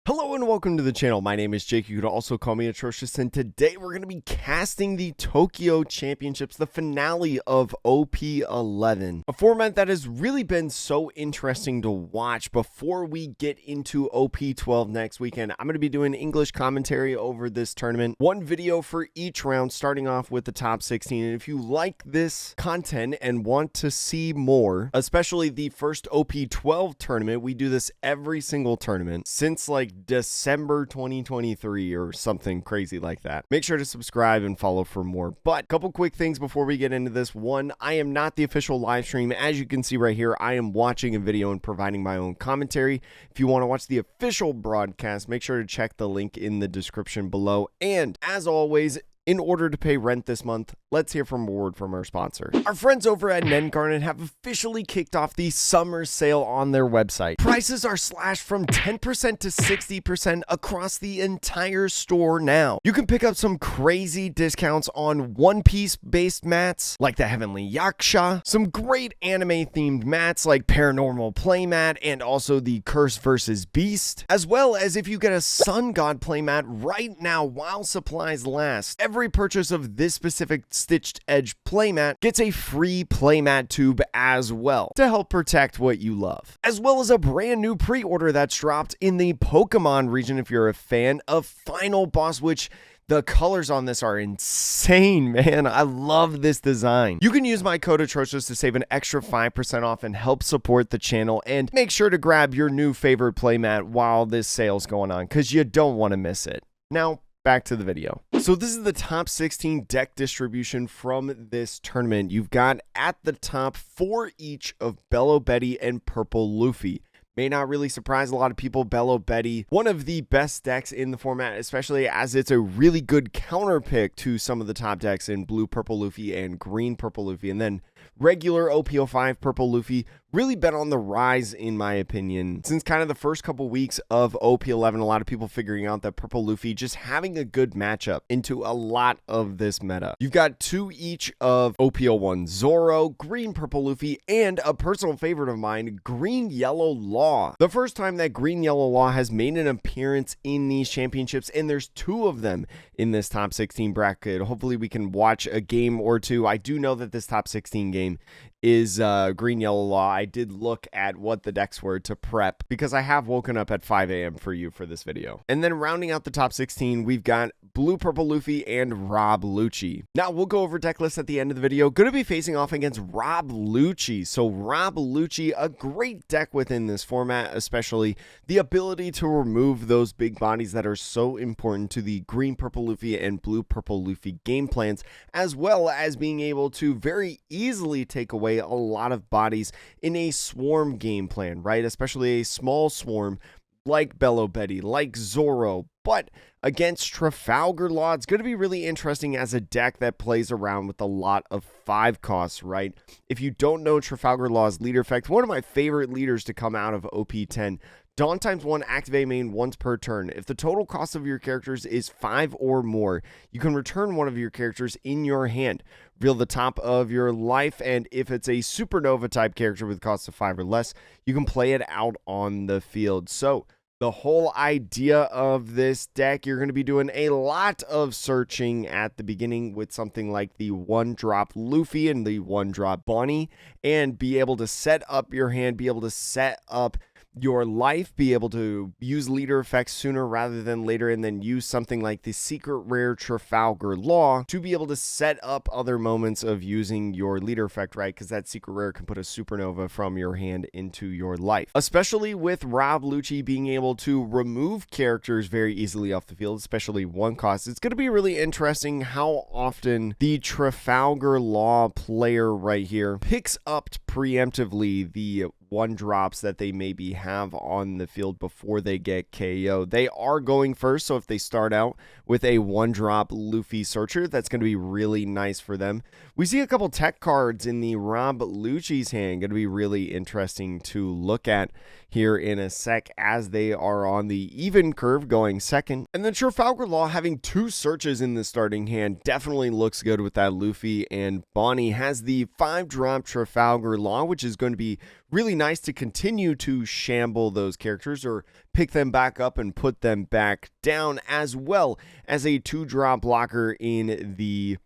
Hello and welcome to the channel. My name is Jake. You could also call me Atrocious, and today we're going to be casting the Tokyo Championships, the finale of OP11, a format that has really been so interesting to watch. Before we get into OP12 next weekend, I'm going to be doing English commentary over this tournament, one video for each round, starting off with the top 16. And if you like this content and want to see more, especially the first OP12 tournament, we do this every single tournament since like December 2023 or something crazy like that. Make sure to subscribe and follow for more. But a couple quick things before we get into this. One, I am not the official live stream. As you can see right here, I am watching a video and providing my own commentary. If you want to watch the official broadcast, make sure to check the link in the description below. And as always, in order to pay rent this month, let's hear from a word from our sponsor. Our friends over at Nen Garden have officially kicked off the summer sale on their website. Prices are slashed from 10% to 60% across the entire store now. You can pick up some crazy discounts on One Piece based mats like the Heavenly Yaksha, some great anime themed mats like Paranormal Playmat and also the Curse vs. Beast, as well as if you get a Sun God playmat right now while supplies last. Every purchase of this specific stitched edge playmat gets a free playmat tube as well to help protect what you love, as well as a brand new pre-order that's dropped in the Pokemon region if you're a fan of Final Boss, which the colors on this are insane, man. I love this design. You can use my code Atrocious to save an extra 5% off and help support the channel, and make sure to grab your new favorite playmat while this sale's going on because you don't want to miss it. Now, back to the video. So this is the top 16 deck distribution from this tournament. You've got at the top 4 each of Bello Betty and Purple Luffy. May not really surprise a lot of people. Bello Betty, one of the best decks in the format, especially as it's a really good counter pick to some of the top decks in Blue Purple Luffy and Green Purple Luffy. And then regular OP05 Purple Luffy really been on the rise, in my opinion, since kind of the first couple weeks of OP11. A lot of people figuring out that Purple Luffy just having a good matchup into a lot of this meta. You've got 2 each of OP01 Zoro, Green Purple Luffy, and a personal favorite of mine, Green Yellow Law. The first time that Green Yellow Law has made an appearance in these championships, and there's 2 of them in this top 16 bracket. Hopefully we can watch a game or two. I do know that this top 16 game is Green Yellow Law. I did look at what the decks were to prep because I have woken up at 5 a.m. for you for this video. And then rounding out the top 16, we've got Blue Purple Luffy and Rob Lucci. Now we'll go over deck lists at the end of the video. Going to be facing off against Rob Lucci. So Rob Lucci, a great deck within this format, especially the ability to remove those big bodies that are so important to the Green Purple Luffy and Blue Purple Luffy game plans, as well as being able to very easily take away a lot of bodies in a swarm game plan, right? Especially a small swarm like Bello Betty, like Zoro. But against Trafalgar Law, it's going to be really interesting as a deck that plays around with a lot of 5 costs, right? If you don't know Trafalgar Law's leader effect, one of my favorite leaders to come out of OP10, Dawn times 1, activate main once per turn. If the total cost of your characters is 5 or more, you can return one of your characters in your hand. Reveal the top of your life, and if it's a supernova type character with cost of 5 or less, you can play it out on the field. So the whole idea of this deck, you're going to be doing a lot of searching at the beginning with something like the 1-drop Luffy and the 1-drop Bonnie, and be able to set up your hand, be able to set up your life, be able to use leader effects sooner rather than later, and then use something like the secret rare Trafalgar Law to be able to set up other moments of using your leader effect, right? Because that secret rare can put a supernova from your hand into your life, especially with Rob Lucci being able to remove characters very easily off the field, especially 1 cost. It's going to be really interesting how often the Trafalgar Law player right here picks up preemptively the 1-drops that they maybe have on the field before they get KO. They are going first, so if they start out with a 1-drop Luffy Searcher, that's going to be really nice for them. We see a couple tech cards in the Rob Lucci's hand, going to be really interesting to look at here in a sec as they are on the even curve going second. And then Trafalgar Law having 2 searches in the starting hand definitely looks good with that Luffy, and Bonnie has the 5-drop Trafalgar Law, which is going to be really nice to continue to shamble those characters or pick them back up and put them back down, as well as a 2-drop blocker in the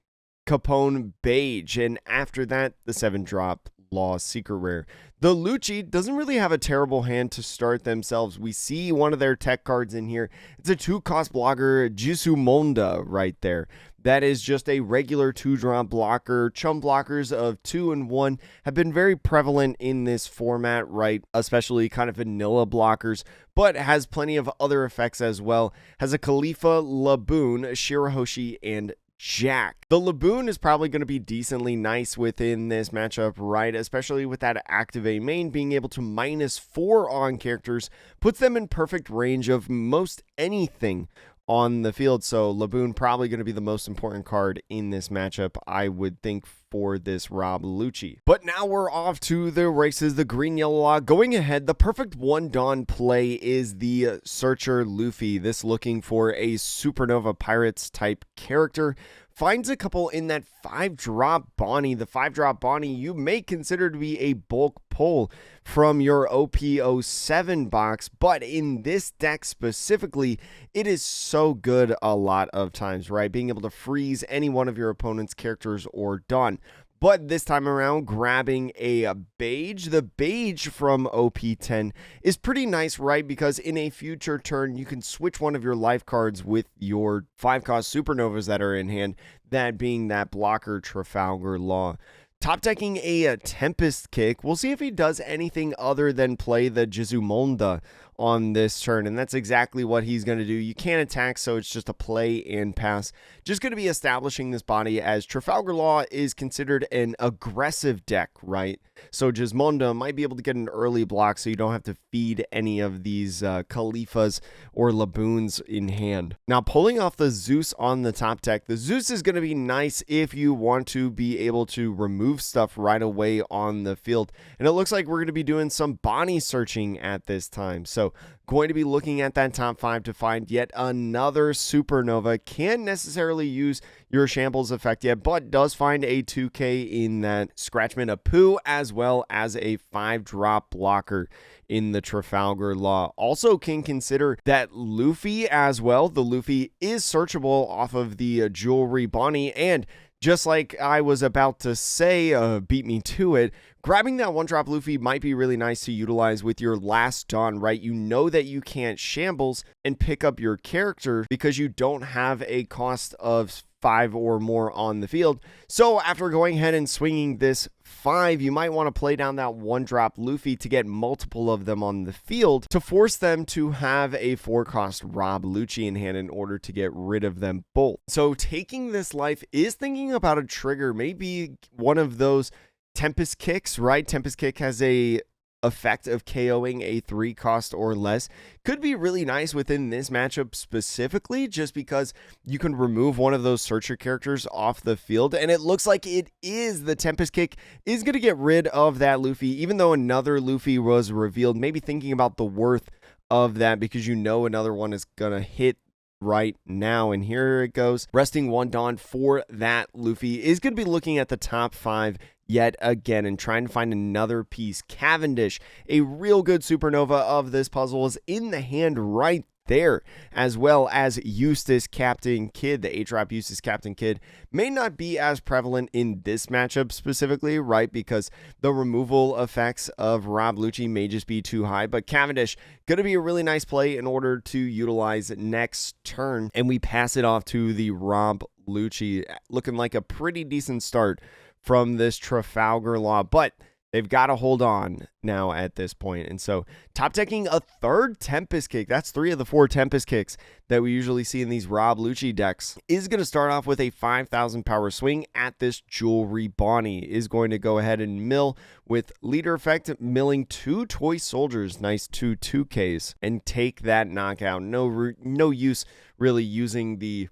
Capone Beige, and after that, the 7-drop Law Secret Rare. The Lucci doesn't really have a terrible hand to start themselves. We see one of their tech cards in here. It's a 2-cost blocker, Jisumonda, right there. That is just a regular 2-drop blocker. Chum blockers of 2 and 1 have been very prevalent in this format, right? Especially kind of vanilla blockers, but has plenty of other effects as well. Has a Khalifa, Laboon, Shirahoshi, and Jack. The Laboon is probably going to be decently nice within this matchup, right? Especially with that activate main being able to -4 on characters, puts them in perfect range of most anything on the field. So Laboon probably going to be the most important card in this matchup, I would think, for this Rob Lucci. But now we're off to the races. The green yellow law going ahead. The perfect 1-Dawn play is the Searcher Luffy. This looking for a Supernova Pirates type character. Finds a couple in that 5-drop Bonnie. The 5-drop Bonnie you may consider to be a bulk pull from your OP07 box, but in this deck specifically, it is so good a lot of times, right? Being able to freeze any one of your opponent's characters or done. But this time around, grabbing a Beige. The Beige from OP10 is pretty nice, right? Because in a future turn, you can switch one of your life cards with your 5-cost Supernovas that are in hand, that being that blocker Trafalgar Law. Top decking a Tempest Kick. We'll see if he does anything other than play the Jizumonda on this turn, and that's exactly what he's going to do. You can't attack, so it's just a play and pass. Just going to be establishing this body, as Trafalgar Law is considered an aggressive deck, right? So Gismonda might be able to get an early block so you don't have to feed any of these Khalifas or Laboons in hand. Now, pulling off the Zeus on the top deck, the Zeus is going to be nice if you want to be able to remove stuff right away on the field. And it looks like we're going to be doing some Bonnie searching at this time. So going to be looking at that top 5 to find yet another Supernova. Can't necessarily use your Shambles effect yet, but does find a 2K in that Scratchman Apu, as well as a 5-drop blocker in the Trafalgar Law. Also can consider that Luffy as well. The Luffy is searchable off of the Jewelry Bonnie, and just like I was about to say, beat me to it, grabbing that 1-drop Luffy might be really nice to utilize with your last Dawn, right? You know that you can't Shambles and pick up your character because you don't have a cost of 5 or more on the field. So after going ahead and swinging this 5, you might want to play down that 1-drop Luffy to get multiple of them on the field to force them to have a 4-cost Rob Lucci in hand in order to get rid of them both. So taking this life is thinking about a trigger, maybe one of those Tempest Kicks, right? Tempest Kick has a effect of KOing a 3-cost or less. Could be really nice within this matchup specifically, just because you can remove one of those Searcher characters off the field, and it looks like it is the Tempest Kick is going to get rid of that Luffy, even though another Luffy was revealed. Maybe thinking about the worth of that, because you know another one is going to hit right now, and here it goes. Resting 1 Dawn for that Luffy is going to be looking at the top 5 yet again and trying to find another piece. Cavendish, a real good Supernova of this puzzle, is in the hand right there, as well as Eustace Captain Kid. The 8-drop Eustace Captain Kid may not be as prevalent in this matchup specifically, right? Because the removal effects of Rob Lucci may just be too high, but Cavendish going to be a really nice play in order to utilize next turn, and we pass it off to the Rob Lucci. Looking like a pretty decent start from this Trafalgar Law, but they've got to hold on now at this point. And so top decking a 3rd Tempest Kick, that's 3 of the 4 Tempest Kicks that we usually see in these Rob Lucci decks, is going to start off with a 5,000 power swing at this Jewelry Bonnie. Is going to go ahead and mill with leader effect, milling 2 Toy Soldiers, nice 2 2Ks, and take that knockout. No use really using the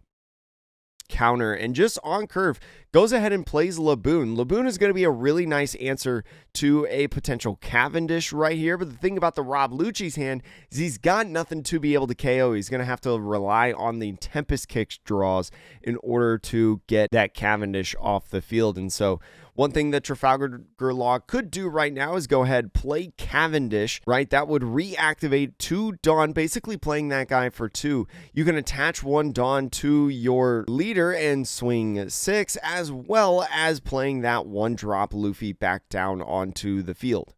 counter, and just on curve goes ahead and plays Laboon. Laboon is going to be a really nice answer to a potential Cavendish right here, but the thing about the Rob Lucci's hand is he's got nothing to be able to KO. He's going to have to rely on the Tempest Kick draws in order to get that Cavendish off the field, and so one thing that Trafalgar Law could do right now is go ahead, play Cavendish, right? That would reactivate 2 Dawn, basically playing that guy for 2. You can attach 1 Dawn to your leader and swing 6, as well as playing that 1-drop Luffy back down onto the field.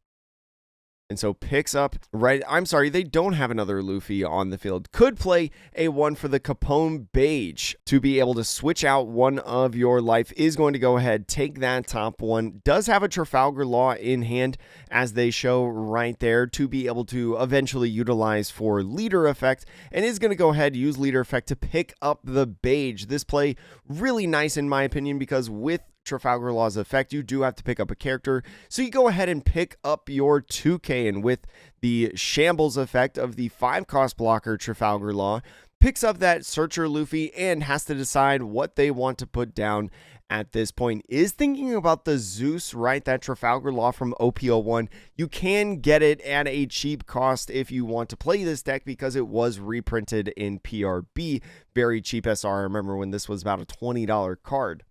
And so picks up, right, I'm sorry, they don't have another Luffy on the field. Could play a 1 for the Capone Beige to be able to switch out 1 of your life. Is going to go ahead, take that top 1. Does have a Trafalgar Law in hand, as they show right there, to be able to eventually utilize for leader effect. And is going to go ahead, use leader effect to pick up the Beige. This play really nice in my opinion, because with Trafalgar Law's effect, you do have to pick up a character, so you go ahead and pick up your 2K, and with the Shambles effect of the 5-cost blocker Trafalgar Law, picks up that Searcher Luffy and has to decide what they want to put down at this point. Is thinking about the Zeus, right? That Trafalgar Law from OP11. You can get it at a cheap cost if you want to play this deck, because it was reprinted in PRB. Very cheap SR. I remember when this was about a $20 card.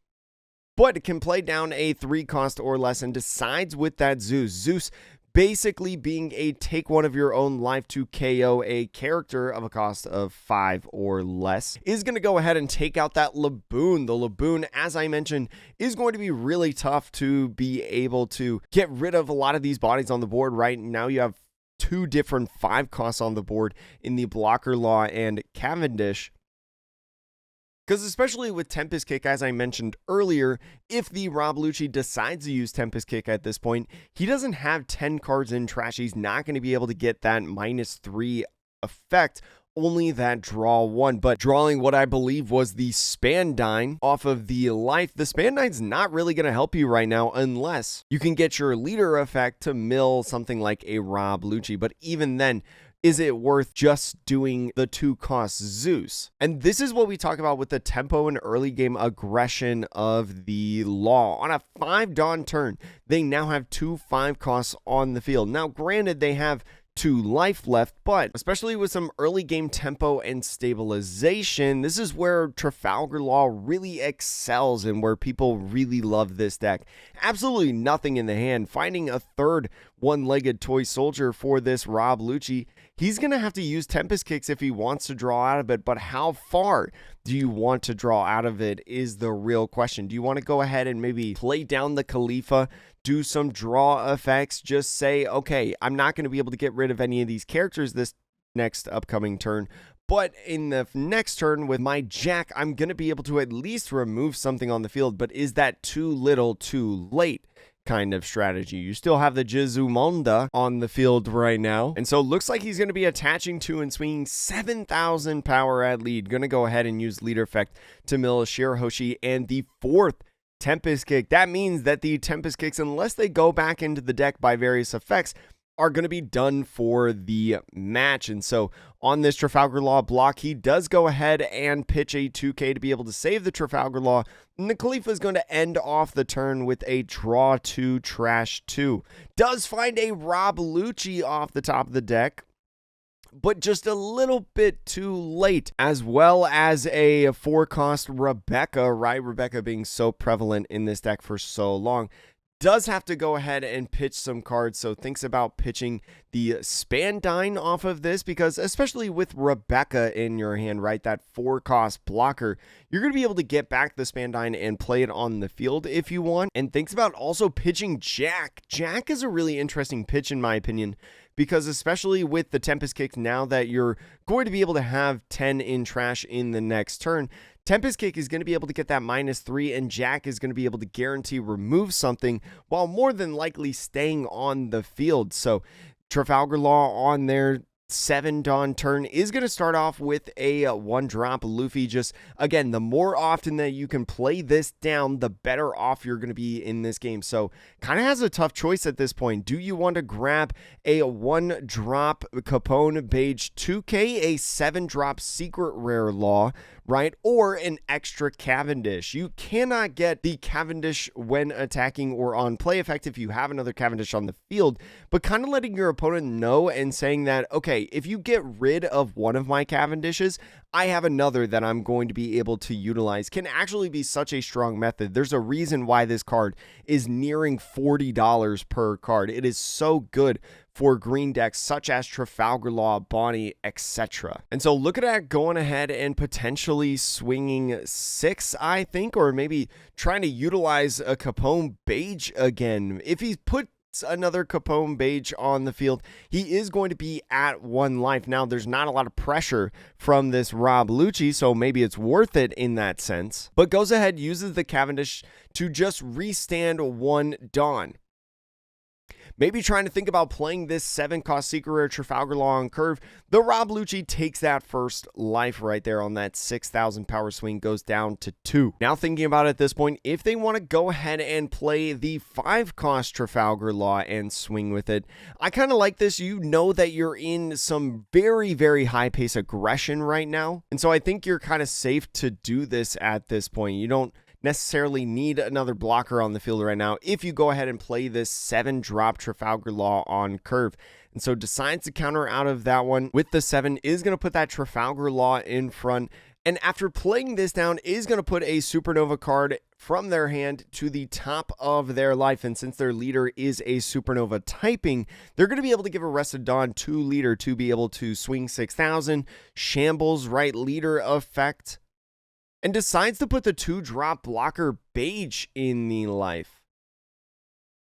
But it can play down a 3-cost or less and decides with that Zeus. Zeus basically being a take 1 of your own life to KO a character of a cost of 5 or less. Is going to go ahead and take out that Laboon. The Laboon, as I mentioned, is going to be really tough to be able to get rid of a lot of these bodies on the board. Right now you have 2 different 5 costs on the board in the Blocker Law and Cavendish. Because especially with Tempest Kick, as I mentioned earlier, if the Rob Lucci decides to use Tempest Kick at this point, he doesn't have 10 cards in trash. He's not going to be able to get that -3 effect, only that draw 1. But drawing what I believe was the Spandine off of the life, the Spandine's not really going to help you right now unless you can get your leader effect to mill something like a Rob Lucci. But even then, is it worth just doing the 2-cost Zeus? And this is what we talk about with the tempo and early game aggression of the Law. On a 5 Dawn turn, they now have 2 5-costs on the field. Now, granted, they have 2 life left, but especially with some early game tempo and stabilization, this is where Trafalgar Law really excels and where people really love this deck. Absolutely nothing in the hand. Finding a 3rd one-legged toy soldier for this Rob Lucci. He's going to have to use Tempest Kicks if he wants to draw out of it, but how far do you want to draw out of it is the real question. Do you want to go ahead and maybe play down the Khalifa, do some draw effects, just say, okay, I'm not going to be able to get rid of any of these characters this next upcoming turn, but in the next turn with my Jack, I'm going to be able to at least remove something on the field, but is that too little too late? Kind of strategy. You still have the Jizumonda on the field right now, and so it looks like he's going to be attaching to and swinging 7,000 power at lead. Going to go ahead and use leader effect to mill Shirahoshi and the 4th Tempest Kick. That means that the Tempest Kicks, unless they go back into the deck by various effects, are going to be done for the match. And so on this Trafalgar Law block, he does go ahead and pitch a 2K to be able to save the Trafalgar Law. And the Khalifa is going to end off the turn with a draw 2, trash 2. Does find a Rob Lucci off the top of the deck, but just a little bit too late, as well as a 4-cost Rebecca, right? Rebecca being so prevalent in this deck for so long. Does have to go ahead and pitch some cards, so thinks about pitching the Spandine off of this, because especially with Rebecca in your hand, right, that 4-cost blocker, you're going to be able to get back the Spandine and play it on the field if you want, and thinks about also pitching Jack. Jack is a really interesting pitch in my opinion, because especially with the Tempest Kick, now that you're going to be able to have 10 in trash in the next turn, Tempest Kick is going to be able to get that -3, and Jack is going to be able to guarantee remove something while more than likely staying on the field. So Trafalgar Law on their 7 Dawn turn is going to start off with a 1-drop Luffy. Just again, the more often that you can play this down, the better off you're going to be in this game. So kind of has a tough choice at this point. Do you want to grab a 1-drop Capone Beige 2K, a 7-drop Secret Rare Law, right? Or an extra Cavendish. You cannot get the Cavendish when attacking or on play effect if you have another Cavendish on the field, but kind of letting your opponent know and saying that, okay, if you get rid of one of my Cavendishes, I have another that I'm going to be able to utilize, can actually be such a strong method. There's a reason why this card is nearing $40 per card. It is so good for green decks such as Trafalgar Law, Bonnie, etc. And so look at that going ahead and potentially swinging 6, I think, or maybe trying to utilize a Capone Beige again. If he puts another Capone Beige on the field, he is going to be at 1 life. Now, there's not a lot of pressure from this Rob Lucci, so maybe it's worth it in that sense. But goes ahead, uses the Cavendish to just restand 1 Dawn. Maybe trying to think about playing this 7-cost Secret Rare Trafalgar Law on curve. The Rob Lucci takes that first life right there on that 6,000 power swing, goes down to 2. Now thinking about it at this point, if they want to go ahead and play the 5-cost Trafalgar Law and swing with it, I kind of like this. You know that you're in some very, very high pace aggression right now. And so I think you're kind of safe to do this at this point. You don't necessarily need another blocker on the field right now if you go ahead and play this 7-drop Trafalgar Law on curve. And so decides to counter out of that one with the 7, is going to put that Trafalgar Law in front, and after playing this down is going to put a Supernova card from their hand to the top of their life. And since their leader is a Supernova typing, they're going to be able to give Arrested Dawn 2 leader to be able to swing 6,000, shambles right leader effect, and decides to put the 2-drop blocker Beige in the life.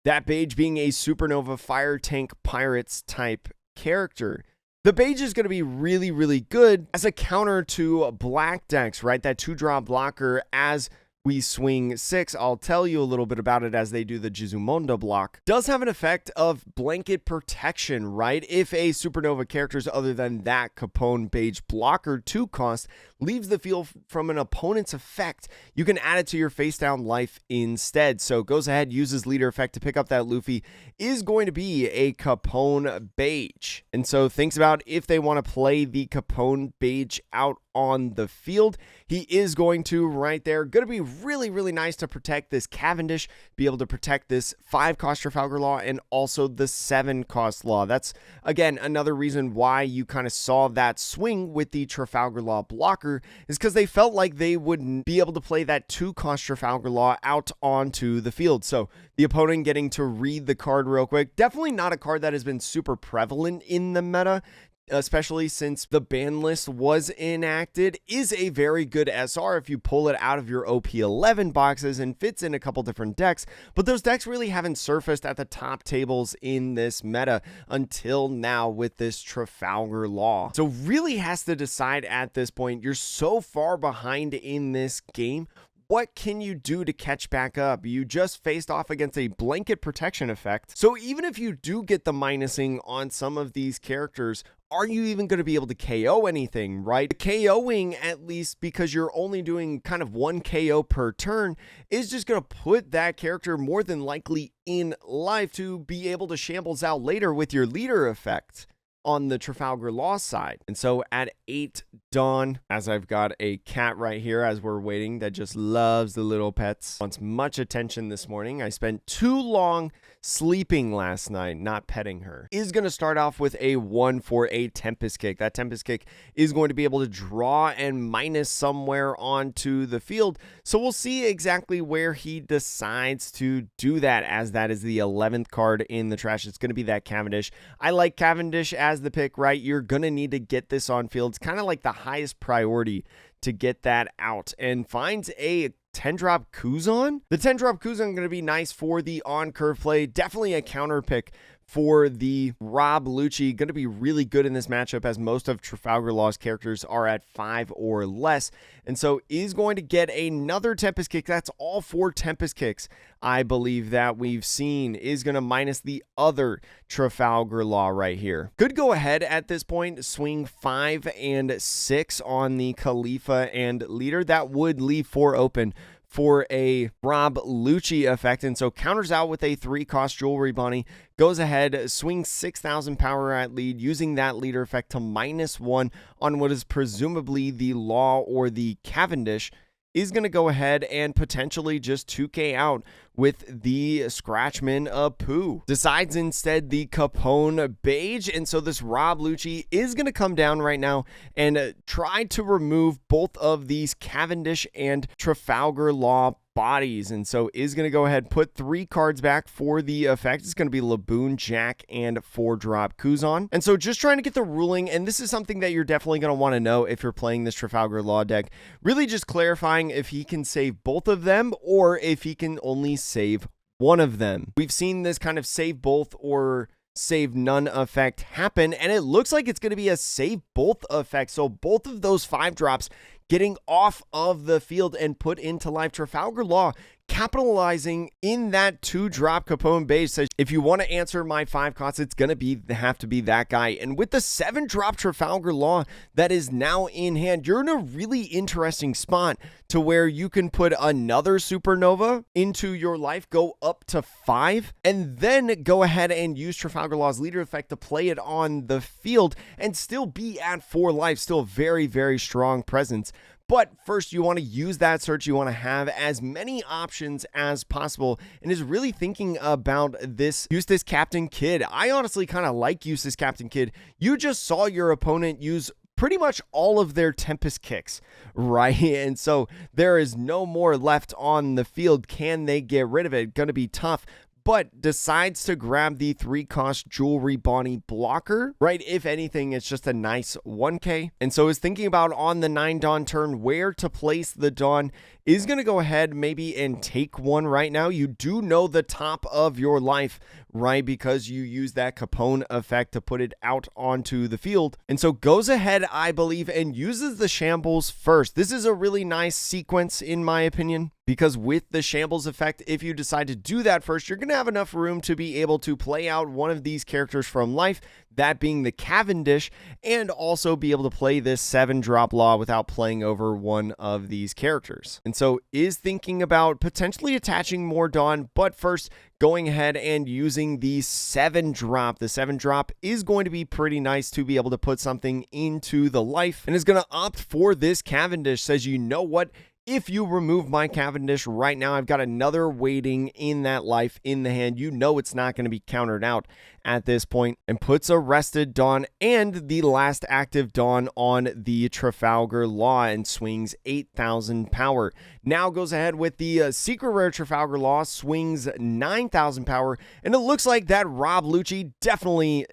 That Beige being a Supernova Fire Tank Pirates type character. The Beige is going to be really, really good as a counter to black decks, right? That 2-drop blocker as we swing 6. I'll tell you a little bit about it as they do the Gizumonda block. Does have an effect of blanket protection, right? If a Supernova characters other than that Capone Beige blocker 2 cost leaves the field from an opponent's effect, you can add it to your face down life instead. So goes ahead, uses leader effect to pick up that Luffy, is going to be a Capone Beige. And so thinks about if they want to play the Capone Beige out on the field. He is going to right there. Going to be really, really nice to protect this Cavendish, be able to protect this 5-cost Trafalgar Law and also the 7-cost Law. That's, again, another reason why you kind of saw that swing with the Trafalgar Law blocker, is because they felt like they wouldn't be able to play that 2-cost Trafalgar Law out onto the field. So the opponent getting to read the card real quick. Definitely not a card that has been super prevalent in the meta, especially since the ban list was enacted. Is a very good SR if you pull it out of your OP11 boxes and fits in a couple different decks, but those decks really haven't surfaced at the top tables in this meta until now with this Trafalgar Law. So really has to decide at this point. You're so far behind in this game. What can you do to catch back up? You just faced off against a blanket protection effect. So even if you do get the minusing on some of these characters, are you even going to be able to KO anything, right? The KOing, at least because you're only doing kind of 1 KO per turn, is just going to put that character more than likely in life to be able to shambles out later with your leader effect on the Trafalgar Law side. And so at 8 Dawn, as I've got a cat right here as we're waiting that just loves the little pets, wants much attention this morning. I spent too long sleeping last night, not petting her. Is going to start off with a 1 for a Tempest Kick. That Tempest Kick is going to be able to draw and minus somewhere onto the field. So we'll see exactly where he decides to do that, as that is the 11th card in the trash. It's going to be that Cavendish. I like Cavendish as the pick, right? You're going to need to get this on field. It's kind of like the highest priority to get that out, and finds a 10-drop Kuzan. The 10-drop Kuzan going to be nice for the on-curve play. Definitely a counter pick for the Rob Lucci. Going to be really good in this matchup as most of Trafalgar Law's characters are at 5 or less. And so is going to get another Tempest Kick. That's all 4 Tempest Kicks, I believe, that we've seen. Is going to minus the other Trafalgar Law right here. Could go ahead at this point, swing 5 and 6 on the Khalifa and leader. That would leave 4 open for a Rob Lucci effect, and so counters out with a 3-cost Jewelry Bonnie, goes ahead, swings 6,000 power at lead, using that leader effect to -1 on what is presumably the Law or the Cavendish, is going to go ahead and potentially just 2K out with the Scratchman Pooh. Decides instead the Capone Beige, and so this Rob Lucci is going to come down right now and try to remove both of these Cavendish and Trafalgar Law bodies, and so is going to go ahead, put 3 cards back for the effect. It's going to be Laboon, Jack, and 4-drop Kuzan. And so just trying to get the ruling, and this is something that you're definitely going to want to know if you're playing this Trafalgar Law deck, really just clarifying if he can save both of them or if he can only save one of them. We've seen this kind of save both or save none effect happen, and it looks like it's going to be a save both effect. So both of those 5-drops getting off of the field and put into life. Trafalgar Law capitalizing in that 2-drop Capone Beige says, if you want to answer my 5 costs, it's going to have to be that guy. And with the 7-drop Trafalgar Law that is now in hand, you're in a really interesting spot to where you can put another Supernova into your life, go up to 5, and then go ahead and use Trafalgar Law's leader effect to play it on the field and still be at 4 life. Still very, very strong presence. But first, you want to use that search. You want to have as many options as possible, and is really thinking about this Eustace Captain Kidd. I honestly kind of like Eustace Captain Kidd. You just saw your opponent use pretty much all of their Tempest kicks, right? And so there is no more left on the field. Can they get rid of it? Going to be tough. But decides to grab the 3-cost Jewelry Bonnie blocker, right? If anything, it's just a nice 1K. And so is thinking about on the 9 Dawn turn where to place the Dawn. Is going to go ahead maybe and take one right now. You do know the top of your life, right? Because you use that Capone effect to put it out onto the field. And so goes ahead, I believe, and uses the Shambles first. This is a really nice sequence, in my opinion, because with the Shambles effect, if you decide to do that first, you're going to have enough room to be able to play out one of these characters from life, that being the Cavendish, and also be able to play this 7-drop Law without playing over one of these characters. And so is thinking about potentially attaching more Dawn, but first going ahead and using the 7-drop. The 7-drop is going to be pretty nice to be able to put something into the life, and is going to opt for this Cavendish. Says, you know what? If you remove my Cavendish right now, I've got another waiting in that life in the hand. You know it's not going to be countered out at this point, and puts a rested Dawn and the last active Dawn on the Trafalgar Law and swings 8,000 power. Now goes ahead with the secret rare Trafalgar Law, swings 9,000 power, and it looks like that Rob Lucci definitely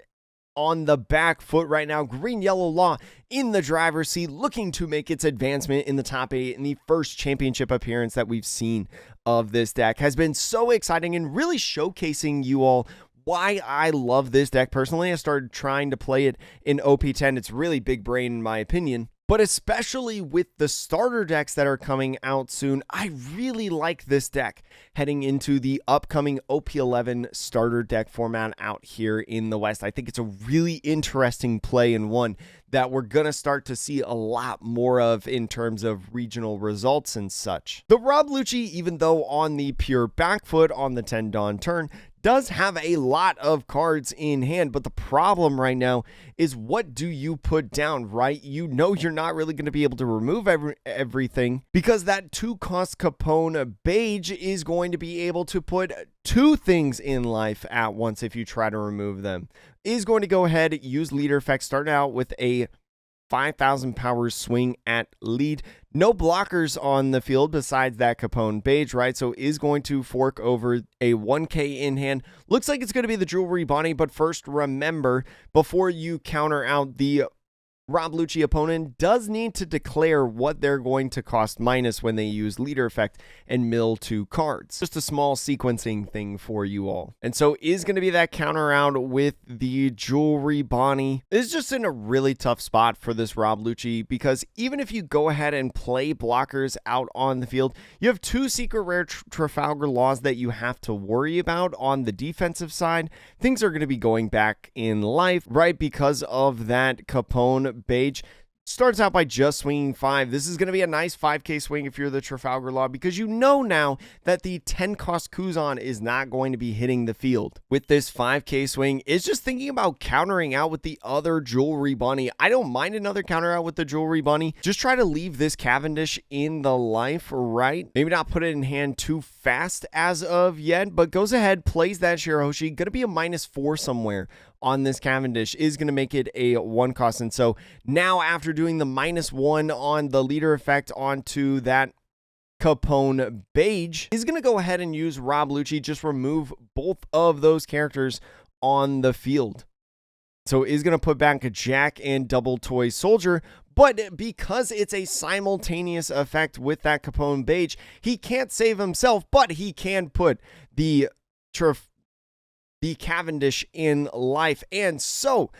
on the back foot right now. Green Yellow Law in the driver's seat, looking to make its advancement in the top 8 in the first championship appearance that we've seen of this deck. Has been so exciting and really showcasing you all why I love this deck personally. I started trying to play it in OP10. It's really big brain in my opinion, but especially with the starter decks that are coming out soon, I really like this deck heading into the upcoming OP11 starter deck format out here in the West. I think it's a really interesting play, and one that we're going to start to see a lot more of in terms of regional results and such. The Rob Lucci, even though on the pure back foot on the 10 Dawn turn, does have a lot of cards in hand, but the problem right now is, what do you put down, right? You know you're not really going to be able to remove everything, because that 2-cost Capone Beige is going to be able to put 2 things in life at once if you try to remove them. Is going to go ahead, use leader effect, start out with a 5,000 power swing at lead. No blockers on the field besides that Capone Beige, right? So is going to fork over a 1K in hand. Looks like it's going to be the Jewelry Bonnie, but first remember, before you counter out the Rob Lucci opponent, does need to declare what they're going to cost minus when they use leader effect and mill 2 cards. Just a small sequencing thing for you all. And so is going to be that counter out with the Jewelry Bonnie. It's just in a really tough spot for this Rob Lucci, because even if you go ahead and play blockers out on the field, you have 2 secret rare Trafalgar Laws that you have to worry about on the defensive side. Things are going to be going back in life, right? Because of that Capone Beige. starts out by just swinging 5. This is going to be a nice 5k swing if you're the Trafalgar Law, because you know now that the 10 cost Kuzan is not going to be hitting the field. With this 5k swing, is just thinking about countering out with the other Jewelry Bunny. I don't mind another counter out with the Jewelry Bunny. Just try to leave this Cavendish in the life, right? Maybe not put it in hand too fast as of yet, but goes ahead, plays that Shirahoshi. Going to be a -4 somewhere on this Cavendish, is going to make it a 1 cost. And so now, after doing the -1 on the leader effect onto that Capone Beige, he's going to go ahead and use Rob Lucci, just remove both of those characters on the field. So is going to put back a Jack and double Toy Soldier, but because it's a simultaneous effect with that Capone Beige, he can't save himself, but he can put the Cavendish in life. And so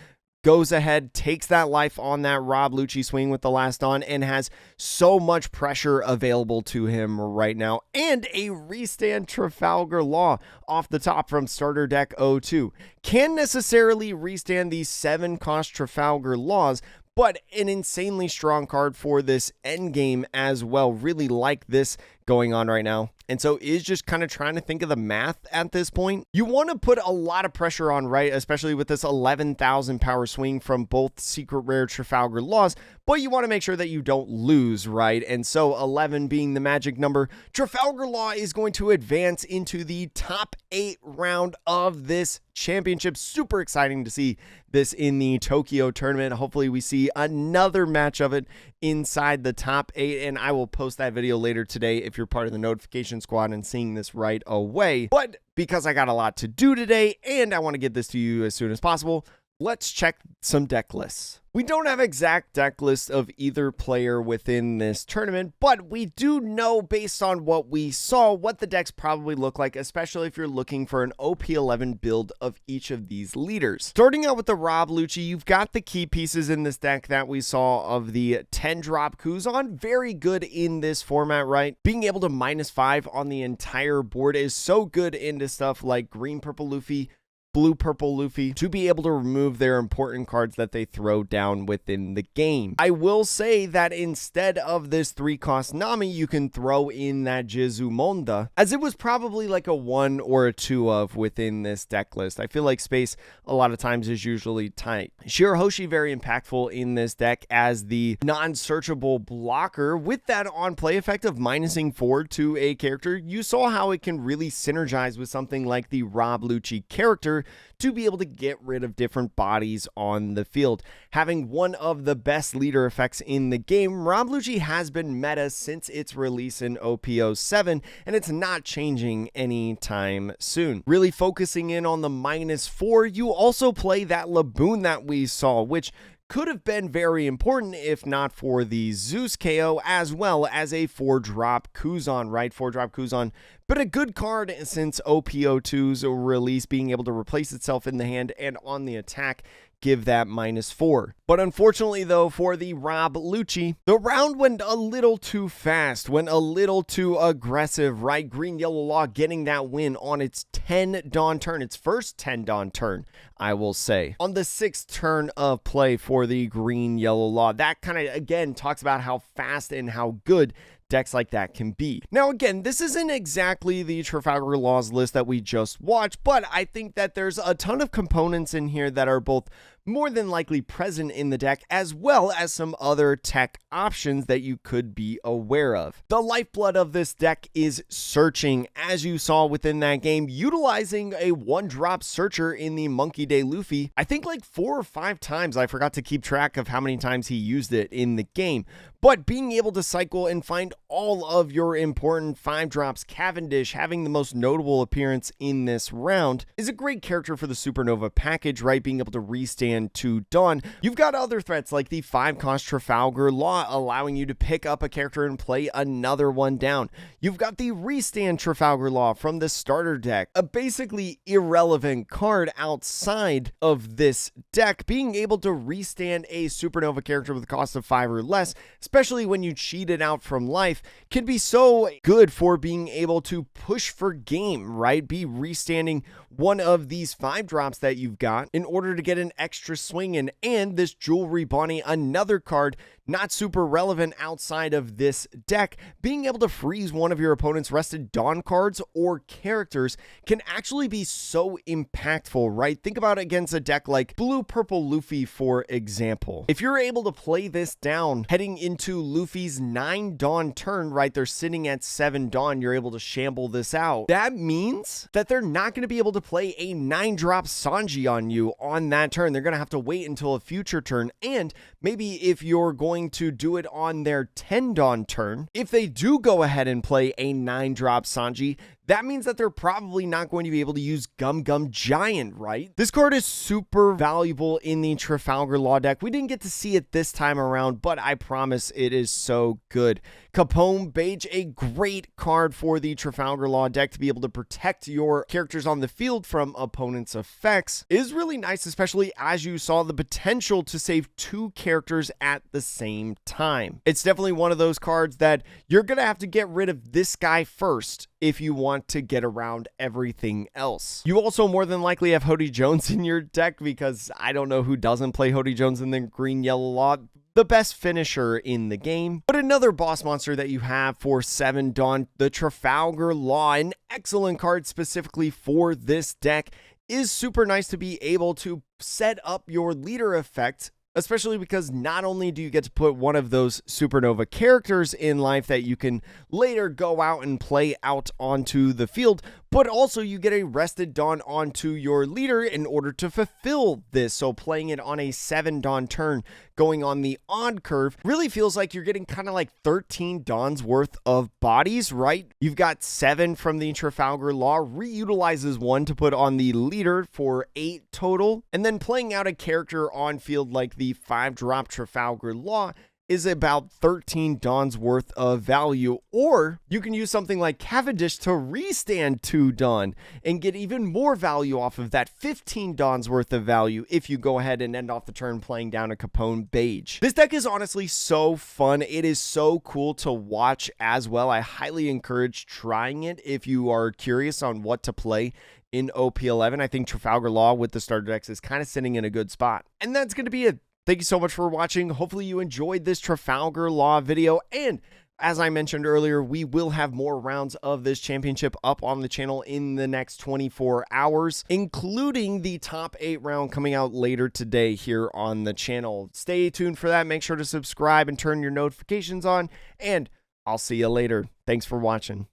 goes ahead, takes that life on that Rob Lucci swing with the last on, and has so much pressure available to him right now. And a restand Trafalgar Law off the top from starter deck 02. Can necessarily restand these 7 cost Trafalgar Laws, but an insanely strong card for this endgame as well. Really like this going on right now. And so is just kind of trying to think of the math at this point. You want to put a lot of pressure on, right? Especially with this 11,000 power swing from both secret rare Trafalgar Laws, but you want to make sure that you don't lose, right? And so 11 being the magic number, Trafalgar Law is going to advance into the top 8 round of this championship. Super exciting to see this in the Tokyo tournament. Hopefully we see another match of it inside the top 8, and I will post that video later today if you're part of the notification squad and seeing this right away. But because I got a lot to do today and I want to get this to you as soon as possible, let's check some deck lists. We don't have exact deck lists of either player within this tournament, but we do know, based on what we saw, what the decks probably look like, especially if you're looking for an OP11 build of each of these leaders. Starting out with the Rob Lucci, you've got the key pieces in this deck that we saw of the 10 drop Kuzan. Very good in this format, right? Being able to -5 on the entire board is so good into stuff like green purple Luffy, blue purple Luffy, to be able to remove their important cards that they throw down within the game. I will say that instead of this 3 cost Nami, you can throw in that Jizumonda, as it was probably like a 1 or a 2 of within this deck list. I feel like space a lot of times is usually tight. Shirahoshi very impactful in this deck as the non-searchable blocker with that on play effect of -4 to a character. You saw how it can really synergize with something like the Rob Lucci character to be able to get rid of different bodies on the field. Having one of the best leader effects in the game, Rob Lucci has been meta since its release in OP07, and it's not changing anytime soon. Really focusing in on the -4, you also play that Laboon that we saw, which could have been very important if not for the Zeus KO, as well as a 4-drop Kuzan, right? 4-drop Kuzan, but a good card since OP02's release, being able to replace itself in the hand and on the attack give that -4. But unfortunately though, for the Rob Lucci, the round went a little too fast, went a little too aggressive, right? Green Yellow Law getting that win on its 10 Dawn turn, its first 10 Dawn turn, I will say. On the 6th turn of play for the Green Yellow Law, that kind of again talks about how fast and how good decks like that can be. Now again, this isn't exactly the Trafalgar Laws list that we just watched, but I think that there's a ton of components in here that are both more than likely present in the deck, as well as some other tech options that you could be aware of. The lifeblood of this deck is searching, as you saw within that game, utilizing a 1-drop searcher in the Monkey Day Luffy. I think like 4 or 5 times. I forgot to keep track of how many times he used it in the game. But being able to cycle and find all of your important 5 drops, Cavendish having the most notable appearance in this round, is a great character for the Supernova package, right? Being able to restand to Dawn. You've got other threats like the 5 cost Trafalgar Law, allowing you to pick up a character and play another one down. You've got the restand Trafalgar Law from the starter deck, a basically irrelevant card outside of this deck, being able to restand a Supernova character with a cost of 5 or less, especially when you cheat it out from life, life can be so good for being able to push for game, right? Be restanding one of these 5 drops that you've got in order to get an extra swing in. And this Jewelry Bonnie, another card not super relevant outside of this deck, being able to freeze one of your opponent's rested Dawn cards or characters can actually be so impactful, right? Think about it against a deck like Blue Purple Luffy, for example. If you're able to play this down heading into Luffy's 9 Dawn turn, right? They're sitting at 7 Dawn, you're able to shamble this out. That means that they're not going to be able to play a 9-drop Sanji on you on that turn. They're going to have to wait until a future turn, and maybe if you're going to do it on their 10 Dawn turn, if they do go ahead and play a 9-drop Sanji, that means that they're probably not going to be able to use Gum Gum Giant, right? This card is super valuable in the Trafalgar Law deck. We didn't get to see it this time around, but I promise it is so good. Capone Beige, a great card for the Trafalgar Law deck to be able to protect your characters on the field from opponents' effects, is really nice, especially as you saw the potential to save 2 characters at the same time. It's definitely one of those cards that you're going to have to get rid of this guy first if you want to get around everything else. You also more than likely have Hody Jones in your deck, because I don't know who doesn't play Hody Jones in the green-yellow law. The best finisher in the game. But another boss monster that you have for 7 Dawn, the Trafalgar Law, an excellent card specifically for this deck, is super nice to be able to set up your leader effect, especially because not only do you get to put one of those supernova characters in life that you can later go out and play out onto the field, but also you get a rested Dawn onto your leader in order to fulfill this. So playing it on a 7 Dawn turn, going on the odd curve, really feels like you're getting kind of like 13 Dawns worth of bodies, right? You've got 7 from the Trafalgar Law, reutilizes 1 to put on the leader for 8 total, and then playing out a character on field like the 5-drop Trafalgar Law is about 13 Dawns worth of value. Or you can use something like Cavendish to restand 2 Dawn and get even more value off of that 15 Dawns worth of value if you go ahead and end off the turn playing down a Capone Beige. This deck is honestly so fun. It is so cool to watch as well. I highly encourage trying it if you are curious on what to play in OP11. I think Trafalgar Law with the starter decks is kind of sitting in a good spot. And that's going to be it. Thank you so much for watching. Hopefully you enjoyed this Trafalgar Law video, and as I mentioned earlier, we will have more rounds of this championship up on the channel in the next 24 hours, including the top 8 round coming out later today here on the channel. Stay tuned for that. Make sure to subscribe and turn your notifications on, and I'll see you later. Thanks for watching.